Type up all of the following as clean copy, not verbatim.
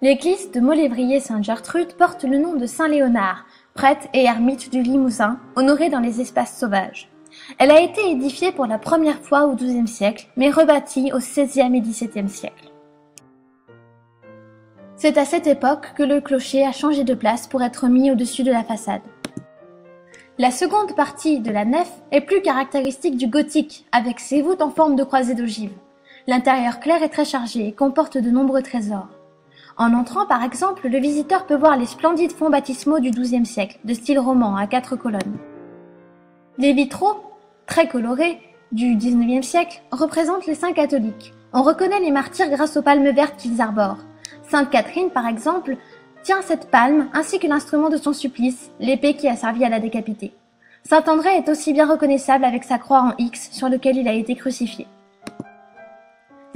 L'église de Molévrier-Sainte-Gertrude porte le nom de saint Léonard, prêtre et ermite du Limousin, honoré dans les espaces sauvages. Elle a été édifiée pour la première fois au XIIe siècle, mais rebâtie au XVIe et XVIIe siècle. C'est à cette époque que le clocher a changé de place pour être mis au-dessus de la façade. La seconde partie de la nef est plus caractéristique du gothique, avec ses voûtes en forme de croisée d'ogive. L'intérieur clair est très chargé et comporte de nombreux trésors. En entrant, par exemple, le visiteur peut voir les splendides fonts baptismaux du XIIe siècle, de style roman à 4 colonnes. Les vitraux, très colorés, du XIXe siècle, représentent les saints catholiques. On reconnaît les martyrs grâce aux palmes vertes qu'ils arborent. Sainte Catherine, par exemple, tient cette palme ainsi que l'instrument de son supplice, l'épée qui a servi à la décapiter. Saint André est aussi bien reconnaissable avec sa croix en X sur lequel il a été crucifié.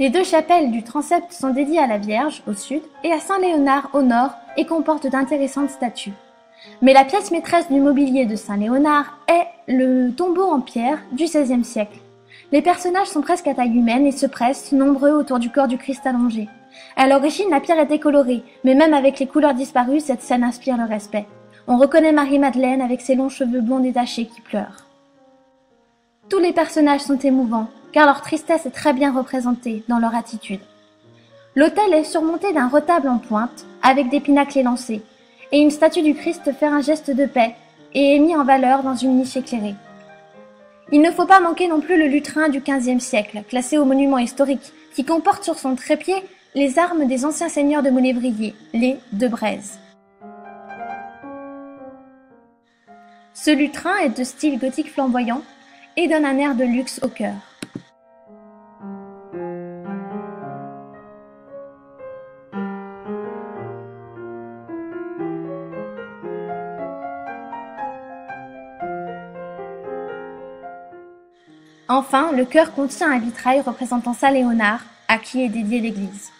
Les deux chapelles du transept sont dédiées à la Vierge, au sud, et à Saint Léonard, au nord, et comportent d'intéressantes statues. Mais la pièce maîtresse du mobilier de Saint Léonard est le tombeau en pierre du XVIe siècle. Les personnages sont presque à taille humaine et se pressent, nombreux, autour du corps du Christ allongé. À l'origine, la pierre était colorée, mais même avec les couleurs disparues, cette scène inspire le respect. On reconnaît Marie-Madeleine avec ses longs cheveux blonds détachés qui pleure. Tous les personnages sont émouvants, car leur tristesse est très bien représentée dans leur attitude. L'autel est surmonté d'un retable en pointe, avec des pinacles élancés, et une statue du Christ fait un geste de paix et est mis en valeur dans une niche éclairée. Il ne faut pas manquer non plus le lutrin du XVe siècle, classé au monument historique, qui comporte sur son trépied les armes des anciens seigneurs de Molévrier, les de Brèze. Ce lutrin est de style gothique flamboyant et donne un air de luxe au chœur. Enfin, le chœur contient un vitrail représentant saint Léonard, à qui est dédiée l'église.